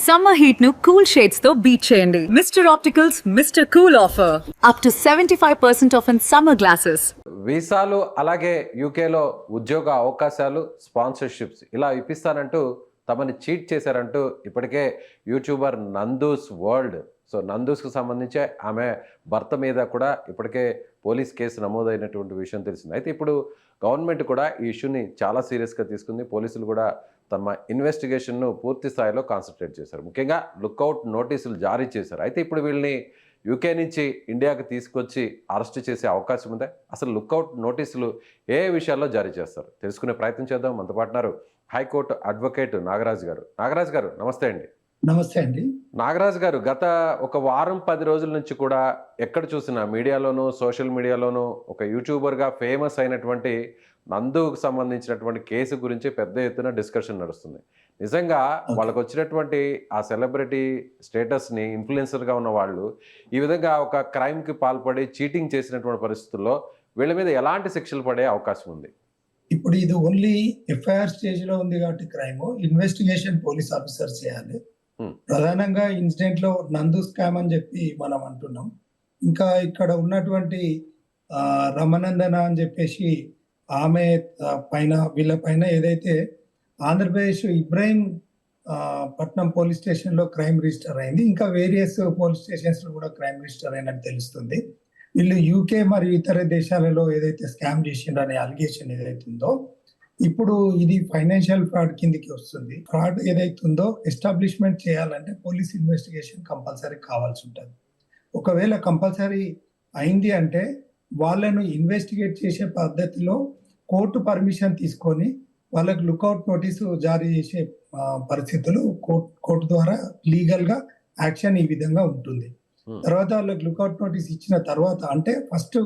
Summer heat ను cool shades తో beat చేయండి. Mister opticals mister cool offer up to 75% of in summer glasses. వీసాలు అలాగే యూకేలో ఉద్యోగ అవకాశాలు, స్పాన్సర్షిప్స్ ఇలా ఇప్పిస్తానంటూ తమని చీట్ చేశారంటూ ఇప్పటికే యూట్యూబర్ నందూస్ వరల్డ్, సో నందూస్కు సంబంధించి ఆమె భర్త మీద కూడా ఇప్పటికే పోలీస్ కేసు నమోదైనటువంటి విషయం తెలిసింది. అయితే ఇప్పుడు గవర్నమెంట్ కూడా ఈ ఇష్యూని చాలా సీరియస్గా తీసుకుంది. పోలీసులు కూడా తమ ఇన్వెస్టిగేషన్ను పూర్తి స్థాయిలో కాన్సన్ట్రేట్ చేశారు. ముఖ్యంగా లుక్అవుట్ నోటీసులు జారీ చేశారు. అయితే ఇప్పుడు వీళ్ళని యూకే నుంచి ఇండియాకి తీసుకొచ్చి అరెస్ట్ చేసే అవకాశం ఉందా? అసలు లుక్అవుట్ నోటీసులు ఏ విషయాల్లో జారీ చేస్తారు తెలుసుకునే ప్రయత్నం చేద్దాం. మనతో పాటున్నారు హైకోర్టు అడ్వకేట్ నాగరాజు గారు. నాగరాజు గారు నమస్తే అండి. నమస్తే అండి. నాగరాజు గారు, గత ఒక వారం 10 రోజుల నుంచి కూడా ఎక్కడ చూసినా మీడియాలోనూ సోషల్ మీడియాలోనూ ఒక యూట్యూబర్గా ఫేమస్ అయినటువంటి నందుకు సంబంధించినటువంటి కేసు గురించి పెద్ద ఎత్తున డిస్కషన్ నడుస్తుంది. నిజంగా వాళ్ళకు వచ్చినటువంటి ఆ సెలబ్రిటీ స్టేటస్ని ఇన్ఫ్లుయెన్సర్గా ఉన్న వాళ్ళు ఈ విధంగా ఒక క్రైమ్కి పాల్పడి చీటింగ్ చేసినటువంటి పరిస్థితుల్లో వీళ్ళ మీద ఎలాంటి శిక్షలు పడే అవకాశం ఉంది? ఇప్పుడు ఇది ఓన్లీ ఎఫ్ఐఆర్ స్టేజ్ లో ఉంది కాబట్టి క్రైమ్ ఇన్వెస్టిగేషన్ పోలీస్ ఆఫీసర్ చేయాలి. ప్రధానంగా ఇన్సిడెంట్ లో నందు స్కామ్ అని చెప్పి మనం అంటున్నాం. ఇంకా ఇక్కడ ఉన్నటువంటి రమనందన అని చెప్పేసి ఆమె పైన వీళ్ళ పైన ఏదైతే ఆంధ్రప్రదేశ్ ఇబ్రాహీం పట్నం పోలీస్ స్టేషన్ లో క్రైమ్ రిజిస్టర్ అయింది. ఇంకా వేరియస్ పోలీస్ స్టేషన్స్ లో కూడా క్రైమ్ రిజిస్టర్ అయినట్టు తెలుస్తుంది. వీళ్ళు యూకే మరియు ఇతర దేశాలలో ఏదైతే స్కామ్ చేసిండ్రు అనే అలిగేషన్ ఏదైతే ఉందో, ఇప్పుడు ఇది ఫైనాన్షియల్ ఫ్రాడ్ కిందకి వస్తుంది. ఫ్రాడ్ ఏదైతే ఉందో ఎస్టాబ్లిష్మెంట్ చేయాలంటే పోలీస్ ఇన్వెస్టిగేషన్ కంపల్సరీ కావాల్సి ఉంటుంది. ఒకవేళ కంపల్సరీ అయింది అంటే వాళ్ళను ఇన్వెస్టిగేట్ చేసే పద్ధతిలో కోర్టు పర్మిషన్ తీసుకొని వాళ్ళకి లుక్అవుట్ నోటీసు జారీ చేసే పరిస్థితులు కోర్టు ద్వారా లీగల్ గా యాక్షన్ ఈ విధంగా ఉంటుంది. తర్వాత వాళ్ళకి లుక్అవుట్ నోటీస్ ఇచ్చిన తర్వాత అంటే ఫస్ట్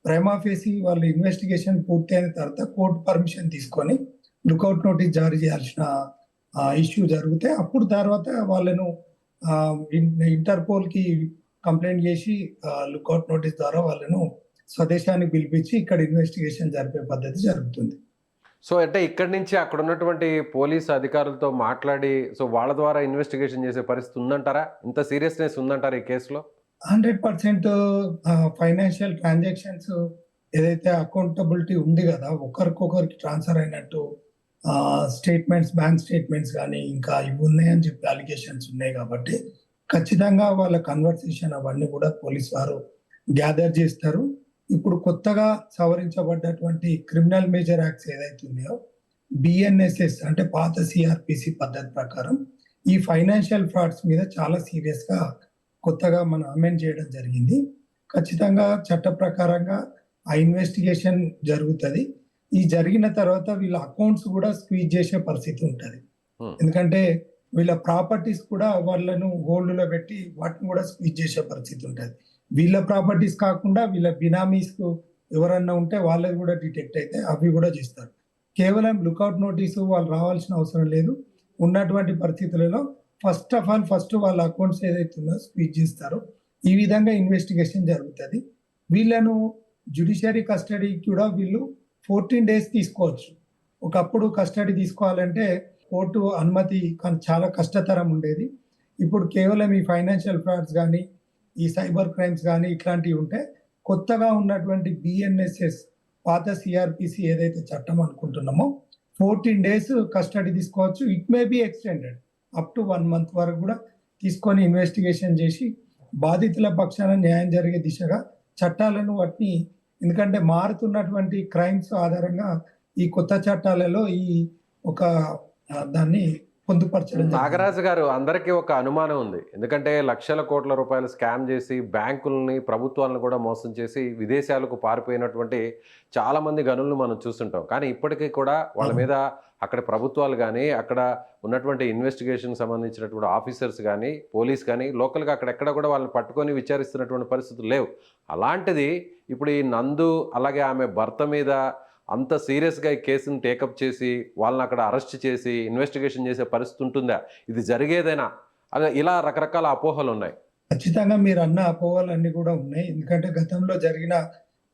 ప్రైమా ఫేసి వాళ్ళ ఇన్వెస్టిగేషన్ పూర్తి అయిన తర్వాత కోర్టు పర్మిషన్ తీసుకొని లుక్అవుట్ నోటీస్ జారీ చేయాల్సిన ఇష్యూ జరిగితే అప్పుడు తర్వాత వాళ్ళను ఇంటర్పోల్ కి కంప్లైంట్ చేసి లుక్అవుట్ నోటీస్ ద్వారా వాళ్ళను స్వదేశానికి పిలిపించి ఇక్కడ ఇన్వెస్టిగేషన్ జరిపే పద్ధతి జరుగుతుంది. సో అంటే ఇక్కడి నుంచి అక్కడ ఉన్నటువంటి పోలీస్ అధికారులతో మాట్లాడి సో వాళ్ళ ద్వారా ఇన్వెస్టిగేషన్ చేసే పరిస్థితి ఉందంటారా? ఇంత సీరియస్నెస్ ఉందంటారా ఈ కేసులో? 100% ఫైనాన్షియల్ ట్రాన్సాక్షన్స్ ఏదైతే అకౌంటబిలిటీ ఉంది కదా, ఒకరికొకరికి ట్రాన్స్ఫర్ అయినట్టు స్టేట్మెంట్స్, బ్యాంక్ స్టేట్మెంట్స్ కానీ ఇంకా ఇవి ఉన్నాయని చెప్పి అలిగేషన్స్ ఉన్నాయి కాబట్టి ఖచ్చితంగా వాళ్ళ కన్వర్సేషన్ అవన్నీ కూడా పోలీస్ వారు గ్యాదర్ చేస్తారు. ఇప్పుడు కొత్తగా సవరించబడ్డటువంటి క్రిమినల్ మేజర్ యాక్ట్స్ ఏదైతే ఉన్నాయో బిఎన్ఎస్ఎస్ అంటే పాత సిఆర్పిసి పద్ధతి ప్రకారం ఈ ఫైనాన్షియల్ ఫ్రాడ్స్ మీద చాలా సీరియస్ గా కొత్తగా మనం అమెండ్ చేయడం జరిగింది. ఖచ్చితంగా చట్ట ప్రకారంగా ఆ ఇన్వెస్టిగేషన్ జరుగుతుంది. ఈ జరిగిన తర్వాత వీళ్ళ అకౌంట్స్ కూడా స్క్వీజ్ చేసే పరిస్థితి ఉంటుంది. ఎందుకంటే వీళ్ళ ప్రాపర్టీస్ కూడా వాళ్ళను హోల్డ్ లో పెట్టి వాటిని కూడా స్క్వీజ్ చేసే పరిస్థితి ఉంటుంది. వీళ్ళ ప్రాపర్టీస్ కాకుండా వీళ్ళ బినామీస్ ఎవరన్నా ఉంటే వాళ్ళది కూడా డిటెక్ట్ అయితే అవి కూడా చేస్తారు. కేవలం లుక్అవుట్ నోటీసు వాళ్ళు రావాల్సిన అవసరం లేదు. ఉన్నటువంటి పరిస్థితులలో ఫస్ట్ వాళ్ళ అకౌంట్స్ ఏదైతే ఉందో స్క్వీజ్ చేస్తారో ఈ విధంగా ఇన్వెస్టిగేషన్ జరుగుతుంది. వీళ్ళను జ్యుడిషియరీ కస్టడీ కూడా వీళ్ళు 14 days తీసుకోవచ్చు. ఒకప్పుడు కస్టడీ తీసుకోవాలంటే కోర్టు అనుమతి చాలా కష్టతరం ఉండేది. ఇప్పుడు కేవలం ఈ ఫైనాన్షియల్ ఫ్రాడ్స్ కానీ ఈ సైబర్ క్రైమ్స్ కానీ ఇట్లాంటివి ఉంటే కొత్తగా ఉన్నటువంటి బిఎన్ఎస్ఎస్ పాత సిఆర్పిసి ఏదైతే చట్టం అనుకుంటున్నామో 14 days కస్టడీ తీసుకోవచ్చు. It may be extended up to 1 month వరకు కూడా తీసుకొని ఇన్వెస్టిగేషన్ చేసి బాధితుల పక్షాన న్యాయం జరిగే దిశగా చట్టాలను వాటిని, ఎందుకంటే మారుతున్నటువంటి క్రైమ్స్ ఆధారంగా ఈ కొత్త చట్టాలలో ఈ ఒక దాన్ని పొందుపరచడం. నాగరాజు గారు, అందరికీ ఒక అనుమానం ఉంది. ఎందుకంటే లక్షల కోట్ల రూపాయలు స్కామ్ చేసి బ్యాంకుల్ని, ప్రభుత్వాలను కూడా మోసం చేసి విదేశాలకు పారిపోయినటువంటి చాలా మంది గనులను మనం చూస్తుంటాం. కానీ ఇప్పటికీ కూడా వాళ్ళ మీద అక్కడ ప్రభుత్వాలు కానీ అక్కడ ఉన్నటువంటి ఇన్వెస్టిగేషన్ సంబంధించినటువంటి ఆఫీసర్స్ కానీ పోలీస్ కానీ లోకల్గా అక్కడెక్కడ కూడా వాళ్ళని పట్టుకొని విచారిస్తున్నటువంటి పరిస్థితులు లేవు. అలాంటిది ఇప్పుడు ఈ నందు అలాగే ఆమె భర్త మీద అంత సీరియస్గా ఈ కేసును టేకప్ చేసి వాళ్ళని అక్కడ అరెస్ట్ చేసి ఇన్వెస్టిగేషన్ చేసే పరిస్థితి ఉంటుందా? ఇది జరిగేదైనా? అదే ఇలా రకరకాల అపోహలు ఉన్నాయి. ఖచ్చితంగా మీరు అన్న అపోహలు అన్ని కూడా ఉన్నాయి. ఎందుకంటే గతంలో జరిగిన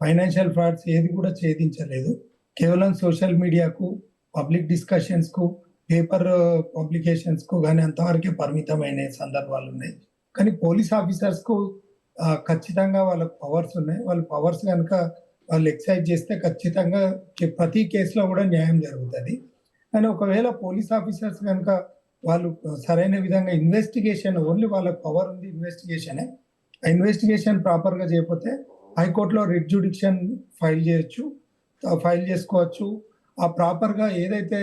ఫైనాన్షియల్ ఫ్రాడ్స్ ఏది కూడా ఛేదించలేదు. కేవలం సోషల్ మీడియాకు, పబ్లిక్ డిస్కషన్స్ కు పేపర్ పబ్లికేషన్స్ కు కానీ అంతవరకే పరిమితమైన సందర్భాలు ఉన్నాయి. కానీ పోలీస్ ఆఫీసర్స్ కు ఖచ్చితంగా వాళ్ళకి పవర్స్ ఉన్నాయి. వాళ్ళ పవర్స్ కనుక వాళ్ళు ఎక్సైజ్ చేస్తే ఖచ్చితంగా ప్రతి కేసులో కూడా న్యాయం జరుగుతుంది. కానీ ఒకవేళ పోలీస్ ఆఫీసర్స్ కనుక వాళ్ళు సరైన విధంగా ఇన్వెస్టిగేషన్, ఓన్లీ వాళ్ళకి పవర్ ఉంది ఇన్వెస్టిగేషనే, ఆ ఇన్వెస్టిగేషన్ ప్రాపర్ గా చేయకపోతే హైకోర్టులో రిట్ జ్యుడిక్షన్ ఫైల్ చేసుకోవచ్చు. ఆ ప్రాపర్ గా ఏదైతే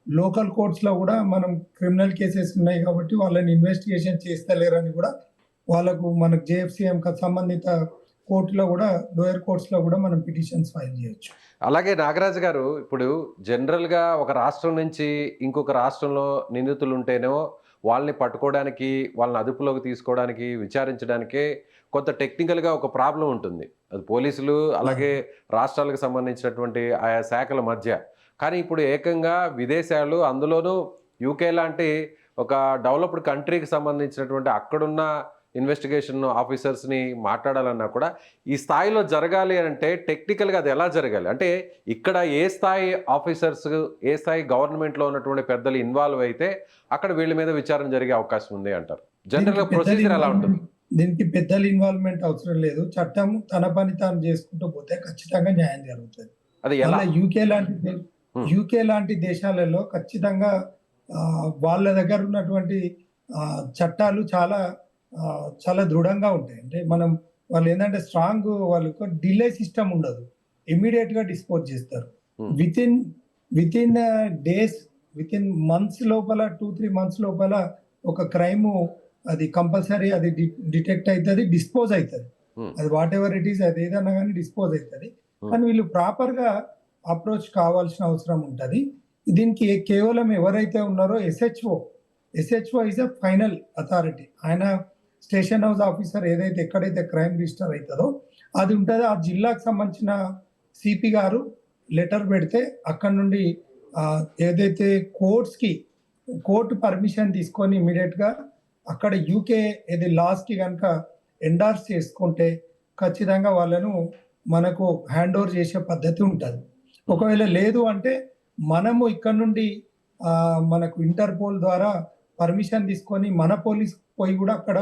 లోకల్ కోర్ట్స్ లో కూడా మనం క్రిమినల్ కేసెస్ ఉన్నాయి కాబట్టి వాళ్ళని ఇన్వెస్టిగేషన్ చేస్తలేరని కూడా వాళ్ళకు మనకు జేఎఫ్సిఎం సంబంధిత కోర్టులో కూడా, లోయర్ కోర్ట్స్ లో కూడా మనం పిటిషన్స్ ఫైల్ చేయొచ్చు. అలాగే నాగరాజు గారు, ఇప్పుడు జనరల్గా ఒక రాష్ట్రం నుంచి ఇంకొక రాష్ట్రంలో నిందితులు ఉంటేనో వాళ్ళని పట్టుకోవడానికి, వాళ్ళని అదుపులోకి తీసుకోవడానికి, విచారించడానికే కొంత టెక్నికల్గా ఒక ప్రాబ్లం ఉంటుంది. అది పోలీసులు అలాగే రాష్ట్రాలకు సంబంధించినటువంటి ఆయా శాఖల మధ్య. కానీ ఇప్పుడు ఏకంగా విదేశాలు, అందులోనూ యూకే లాంటి ఒక డెవలప్డ్ కంట్రీకి సంబంధించినటువంటి అక్కడున్న ఇన్వెస్టిగేషన్ ఆఫీసర్స్ని మాట్లాడాలన్నా కూడా ఈ స్థాయిలో జరగాలి అంటే టెక్నికల్గా అది ఎలా జరగాలి? అంటే ఇక్కడ ఏ స్థాయి ఆఫీసర్స్, ఏ స్థాయి గవర్నమెంట్లో ఉన్నటువంటి పెద్దలు ఇన్వాల్వ్ అయితే అక్కడ వీళ్ళ మీద విచారణ జరిగే అవకాశం ఉంది అంటారు. జనరల్గా ప్రొసీజర్ ఎలా ఉంటుంది? దీనికి పెద్దల ఇన్వాల్వ్మెంట్ అవసరం లేదు. చట్టం తన పని తాను చేసుకుంటూ పోతే ఖచ్చితంగా న్యాయం జరుగుతుంది. అది ఎలా? యూకే లాంటి దేశాలలో ఖచ్చితంగా వాళ్ళ దగ్గర ఉన్నటువంటి చట్టాలు చాలా దృఢంగా ఉంటాయి. అంటే వాళ్ళు ఏంటంటే స్ట్రాంగ్, వాళ్ళకు డిలే సిస్టమ్ ఉండదు, ఇమ్మీడియట్ గా డిస్పోజ్ చేస్తారు. With in days, with in months లోపల, 2-3 మంత్స్ లోపల ఒక క్రైమ్ అది కంపల్సరీ అది డిటెక్ట్ అవుతుంది, డిస్పోజ్ అవుతుంది. అది వాట్ ఎవర్ ఇట్ ఈస్, అది ఏదన్నా కానీ డిస్పోజ్ అవుతుంది. కానీ వీళ్ళు ప్రాపర్ గా అప్రోచ్ కావాల్సిన అవసరం ఉంటుంది. దీనికి కేవలం ఎవరైతే ఉన్నారో SHO is a final authority. ఆయన స్టేషన్ హౌస్ ఆఫీసర్ ఏదైతే ఎక్కడైతే క్రైమ్ రిజిస్టర్ అవుతుందో అది ఉంటుంది. ఆ జిల్లాకు సంబంధించిన సిపి గారు లెటర్ పెడితే అక్కడ నుండి ఏదైతే కోర్టు పర్మిషన్ తీసుకొని ఇమీడియట్ గా అక్కడ యూకే ఏది లాస్ కి కనుక ఎండార్స్ చేసుకుంటే ఖచ్చితంగా వాళ్ళను మనకు హ్యాండ్ ఓవర్ చేసే పద్ధతి ఉంటుంది. ఒకవేళ లేదు అంటే మనము ఇక్కడ నుండి మనకు ఇంటర్పోల్ ద్వారా పర్మిషన్ తీసుకొని మన పోలీస్ పోయి కూడా అక్కడ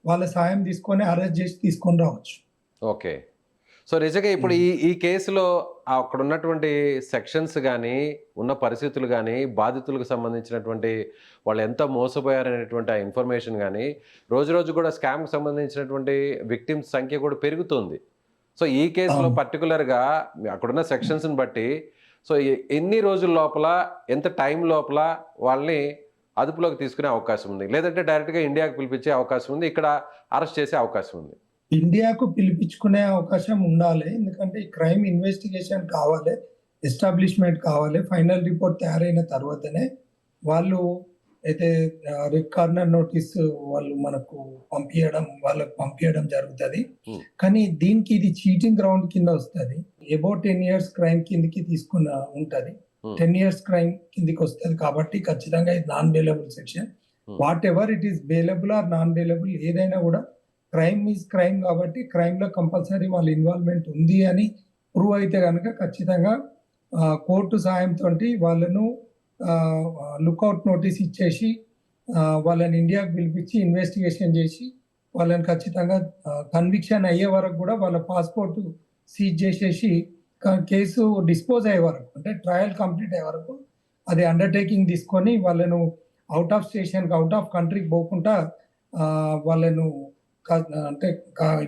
వాళ్ళ సాయం తీసుకొని అరెస్ట్ చేసి తీసుకొని రావచ్చు. ఓకే. సో నిజంగా ఇప్పుడు ఈ కేసులో అక్కడ ఉన్నటువంటి సెక్షన్స్ కానీ, ఉన్న పరిస్థితులు కానీ, బాధితులకు సంబంధించినటువంటి వాళ్ళు ఎంత మోసపోయారనేటువంటి ఆ ఇన్ఫర్మేషన్ కానీ, రోజు రోజు కూడా స్కామ్కి సంబంధించినటువంటి విక్టిమ్స్ సంఖ్య కూడా పెరుగుతుంది. సో ఈ కేసులో పర్టికులర్గా అక్కడున్న సెక్షన్స్ని బట్టి సో ఎన్ని రోజుల లోపల, ఎంత టైం లోపల వాళ్ళని అదుపులోకి తీసుకునే అవకాశం ఉంది, లేదంటే డైరెక్ట్గా ఇండియాకు పిలిపించే అవకాశం ఉంది, ఇక్కడ అరెస్ట్ చేసే అవకాశం ఉంది? ఇండియాకు పిలిపించుకునే అవకాశం ఉండాలి. ఎందుకంటే ఈ క్రైమ్ ఇన్వెస్టిగేషన్ కావాలి, ఎస్టాబ్లిష్మెంట్ కావాలి. ఫైనల్ రిపోర్ట్ తయారైన తర్వాతనే వాళ్ళు అయితే రెడ్ కార్నర్ నోటీస్ వాళ్ళకు పంపించడం జరుగుతుంది. కానీ దీనికి ఇది చీటింగ్ గ్రౌండ్ కింద వస్తుంది. అబౌట్ 10 years క్రైమ్ కిందకి తీసుకున్న ఉంటది. 10 years క్రైమ్ కిందకి వస్తుంది కాబట్టి ఖచ్చితంగా ఇది non bailable section. Whatever it is bailable or non bailable, ఏదైనా కూడా క్రైమ్ ఈజ్ క్రైమ్ కాబట్టి క్రైమ్ లో కంపల్సరీ వాళ్ళ ఇన్వాల్వ్మెంట్ ఉంది అని ప్రూవ్ అయితే కనుక ఖచ్చితంగా కోర్టు సాయంతో వాళ్ళను లుక్అవుట్ నోటీస్ ఇచ్చేసి వాళ్ళని ఇండియాకు పిలిపించి ఇన్వెస్టిగేషన్ చేసి వాళ్ళని ఖచ్చితంగా కన్విక్షన్ అయ్యే వరకు కూడా వాళ్ళ పాస్పోర్ట్ సీజ్ చేసేసి కేసు డిస్పోజ్ అయ్యే వరకు, అంటే ట్రయల్ కంప్లీట్ అయ్యే వరకు అది అండర్టేకింగ్ తీసుకొని వాళ్ళను out of station, out of కంట్రీకి పోకుండా వాళ్ళను అంటే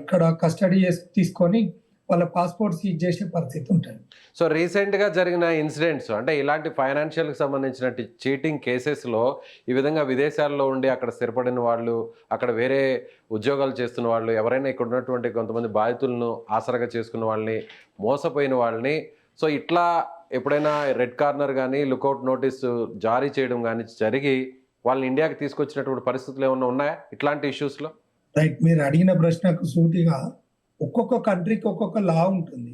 ఇక్కడ కస్టడీ తీసుకొని వాళ్ళ పాస్పోర్ట్ సీజ్ చేసే పరిస్థితి ఉంటుంది. సో రీసెంట్గా జరిగిన ఇన్సిడెంట్స్, అంటే ఇలాంటి ఫైనాన్షియల్కి సంబంధించిన చీటింగ్ కేసెస్లో ఈ విధంగా విదేశాల్లో ఉండి అక్కడ స్థిరపడిన వాళ్ళు, అక్కడ వేరే ఉద్యోగాలు చేస్తున్న వాళ్ళు, ఎవరైనా ఇక్కడ ఉన్నటువంటి కొంతమంది బాధితులను ఆసరాగా చేసుకున్న వాళ్ళని, మోసపోయిన వాళ్ళని, సో ఇట్లా ఎప్పుడైనా రెడ్ కార్నర్ కానీ లుకౌట్ నోటీసు జారీ చేయడం కానీ జరిగి వాళ్ళని ఇండియాకి తీసుకొచ్చినటువంటి పరిస్థితులు ఏమైనా ఉన్నాయా ఇట్లాంటి ఇష్యూస్లో? రైట్, మీరు అడిగిన ప్రశ్నకు సూటిగా ఒక్కొక్క కంట్రీకి ఒక్కొక్క లా ఉంటుంది.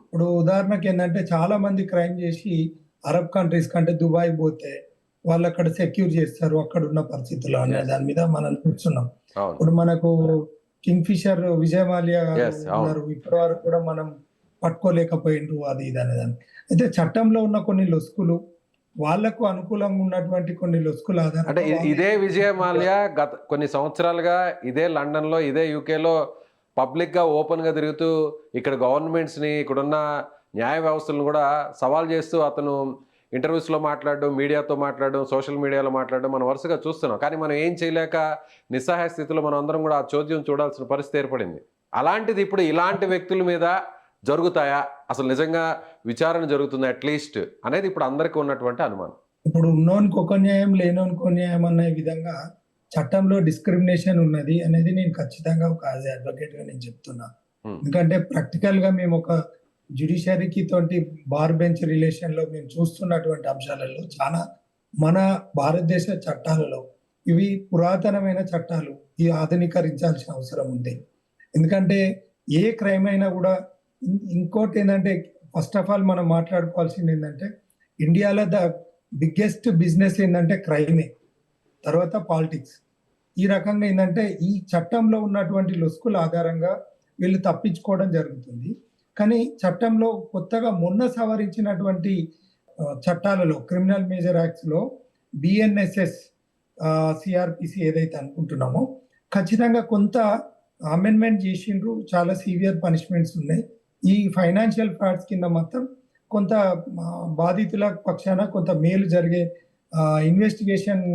ఇప్పుడు ఉదాహరణకి ఏంటంటే చాలా మంది క్రైమ్ చేసి అరబ్ కంట్రీస్ కంటే దుబాయ్ పోతే వాళ్ళు అక్కడ సెక్యూర్ చేస్తారు అక్కడ ఉన్న పరిస్థితులు అనే దాని మీద మనం చూస్తున్నాం. ఇప్పుడు మనకు కింగ్ ఫిషర్ విజయ్ మాల్యా ఉన్నారు, ఇప్పటి వరకు కూడా మనం పట్టుకోలేకపోయిండ్రు అది ఇది అనేదాన్ని. అయితే చట్టంలో ఉన్న కొన్ని లొసుకులు, వాళ్ళకు అనుకూలంగా ఉన్నటువంటి కొన్ని లొసుకుల అంటే ఆధారంగా ఇదే విజయ మాల్యా గత కొన్ని సంవత్సరాలుగా ఇదే లండన్లో ఇదే యూకేలో పబ్లిక్గా ఓపెన్గా తిరుగుతూ ఇక్కడ గవర్నమెంట్స్ని ఇక్కడున్న న్యాయ వ్యవస్థలను కూడా సవాల్ చేస్తూ అతను ఇంటర్వ్యూస్లో మాట్లాడడం, మీడియాతో మాట్లాడడం, సోషల్ మీడియాలో మాట్లాడడం మనం వరుసగా చూస్తున్నాం. కానీ మనం ఏం చేయలేక నిస్సహాయ స్థితిలో మనం అందరం కూడా ఆ చోద్యం చూడాల్సిన పరిస్థితి ఏర్పడింది. అలాంటిది ఇప్పుడు ఇలాంటి వ్యక్తుల మీద జరుగుతాయా, అసలు నిజంగా విచారణ జరుగుతుందా అట్లీస్ట్ అనేది ఇప్పుడు అందరికీ ఉన్నటువంటి అనుమానం. ఇప్పుడు ఉన్నోనికి ఒక న్యాయం లేనోనికి ఒక న్యాయం అనే విధంగా చట్టంలో డిస్క్రిమినేషన్ ఉన్నది అనేది నేను ఖచ్చితంగా ఒక యాజ్ అడ్వకేట్ గా నేను చెప్తున్నా. Hmm. ఎందుకంటే ప్రాక్టికల్ గా మేము ఒక జ్యుడిషియరీకి తోటి బార్ బెంచ్ రిలేషన్ లో మేము చూస్తున్నటువంటి అంశాలలో చాలా మన భారతదేశ చట్టాలలో ఇవి పురాతనమైన చట్టాలు, ఇవి ఆధునీకరించాల్సిన అవసరం ఉంది. ఎందుకంటే ఏ క్రైమ్ అయినా కూడా ఇంకోటి ఏంటంటే ఫస్ట్ ఆఫ్ ఆల్ మనం మాట్లాడుకోవాల్సింది ఏంటంటే ఇండియాలో ద బిగ్గెస్ట్ బిజినెస్ ఏంటంటే క్రైమే, తర్వాత పాలిటిక్స్. ఈ రకంగా ఏంటంటే ఈ చట్టంలో ఉన్నటువంటి లొసుకుల ఆధారంగా వీళ్ళు తప్పించుకోవడం జరుగుతుంది. కానీ చట్టంలో కొత్తగా మొన్న సవరించినటువంటి చట్టాలలో క్రిమినల్ మేజర్ యాక్ట్స్ లో బిఎన్ఎస్ఎస్ సిఆర్పిసి ఏదైతే అనుకుంటున్నామో ఖచ్చితంగా కొంత అమెండ్మెంట్ చేసిండ్రు, చాలా సివియర్ పనిష్మెంట్స్ ఉన్నాయి. ఈ ఫైనాన్షియల్ ఫ్రాడ్స్ కింద మాత్రం కొంత బాధితుల పక్షాన కొంత మేలు జరిగే ఇన్వెస్టిగేషన్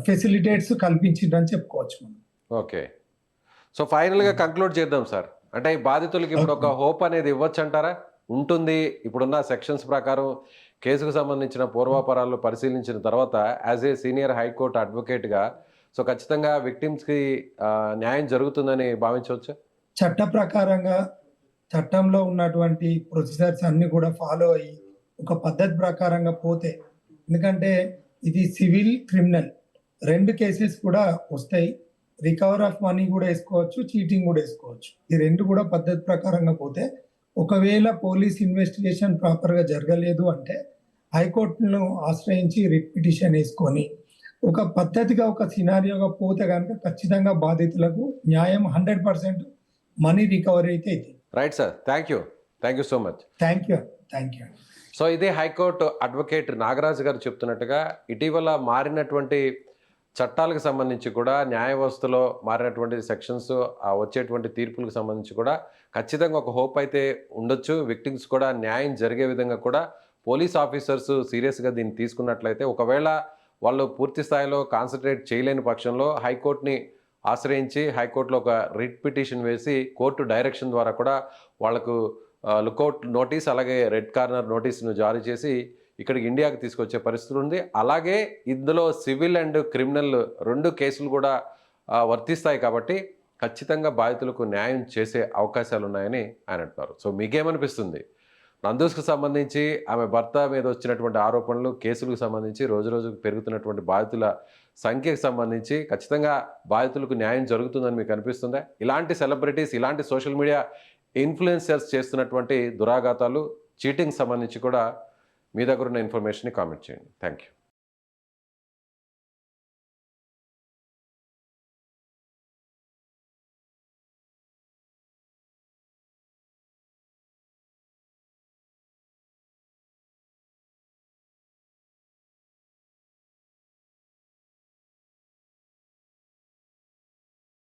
ఫెసిలిటేట్స్ కల్పించిందని చెప్పుకోవచ్చు మనం. ఓకే, సో ఫైనల్గా కంక్లూడ్ చేద్దాం సార్. అంటే ఈ బాధితులకి ఇప్పుడు ఒక హోప్ అనేది ఇవ్వచ్చు అంటారా? ఉంటుంది. ఇప్పుడున్న సెక్షన్స్ ప్రకారం కేసుకు సంబంధించిన పూర్వాపరాలు పరిశీలించిన తర్వాత యాజ్ ఏ సీనియర్ హైకోర్టు అడ్వకేట్గా సో ఖచ్చితంగా విక్టిమ్స్కి న్యాయం జరుగుతుందని భావించవచ్చా? చట్ట ప్రకారంగా చట్టంలో ఉన్నటువంటి ప్రొసీజర్స్ అన్ని కూడా ఫాలో అయ్యి ఒక పద్ధతి ప్రకారంగా పోతే, ఎందుకంటే ఇది సివిల్ క్రిమినల్ రెండు కేసెస్ కూడా వస్తాయి. రికవర్ ఆఫ్ మనీ కూడా వేసుకోవచ్చు, చీటింగ్ కూడా వేసుకోవచ్చు. ఈ రెండు కూడా పద్ధతి ప్రకారంగా పోతే, ఒకవేళ పోలీస్ ఇన్వెస్టిగేషన్ ప్రాపర్గా జరగలేదు అంటే హైకోర్టును ఆశ్రయించి రిట్ పిటిషన్ వేసుకొని ఒక పద్ధతిగా ఒక సినారియోగా పోతే కనుక ఖచ్చితంగా బాధితులకు న్యాయం 100% మనీ రికవరీ అయితే అవుతుంది. Right sir, thank you so much. Thank you. So ఇదే హైకోర్టు అడ్వకేట్ నాగరాజు గారు చెప్తున్నట్టుగా ఇటీవల మారినటువంటి చట్టాలకు సంబంధించి కూడా న్యాయ వ్యవస్థలో మారినటువంటి సెక్షన్స్ వచ్చేటువంటి తీర్పులకు సంబంధించి కూడా ఖచ్చితంగా ఒక హోప్ అయితే ఉండొచ్చు. విక్టిమ్స్ కూడా న్యాయం జరిగే విధంగా కూడా పోలీస్ ఆఫీసర్స్ సీరియస్గా దీన్ని తీసుకున్నట్లయితే, ఒకవేళ వాళ్ళు పూర్తి స్థాయిలో కాన్సన్ట్రేట్ చేయలేని పక్షంలో హైకోర్టుని ఆశ్రయించి హైకోర్టులో ఒక రిట్ పిటిషన్ వేసి కోర్టు డైరెక్షన్ ద్వారా కూడా వాళ్లకు లుకౌట్ నోటీస్ అలాగే రెడ్ కార్నర్ నోటీస్ను జారీ చేసి ఇక్కడికి ఇండియాకి తీసుకొచ్చే పరిస్థితి ఉంది. అలాగే ఇందులో సివిల్ అండ్ క్రిమినల్ రెండు కేసులు కూడా వర్తిస్తాయి కాబట్టి ఖచ్చితంగా బాధితులకు న్యాయం చేసే అవకాశాలు ఉన్నాయని ఆయన అంటున్నారు. సో మీకేమనిపిస్తుంది? నందూస్కు సంబంధించి ఆమె భర్త మీద వచ్చినటువంటి ఆరోపణలు, కేసులకు సంబంధించి రోజుకు పెరుగుతున్నటువంటి బాధితుల సంఖ్యకు సంబంధించి ఖచ్చితంగా బాధితులకు న్యాయం జరుగుతుందని మీకు అనిపిస్తుందా? ఇలాంటి సెలబ్రిటీస్, ఇలాంటి సోషల్ మీడియా ఇన్ఫ్లుయెన్సర్స్ చేస్తున్నటువంటి దురాఘాతాలు, చీటింగ్ సంబంధించి కూడా మీ దగ్గర ఉన్న ఇన్ఫర్మేషన్ని కామెంట్ చేయండి. Thank you.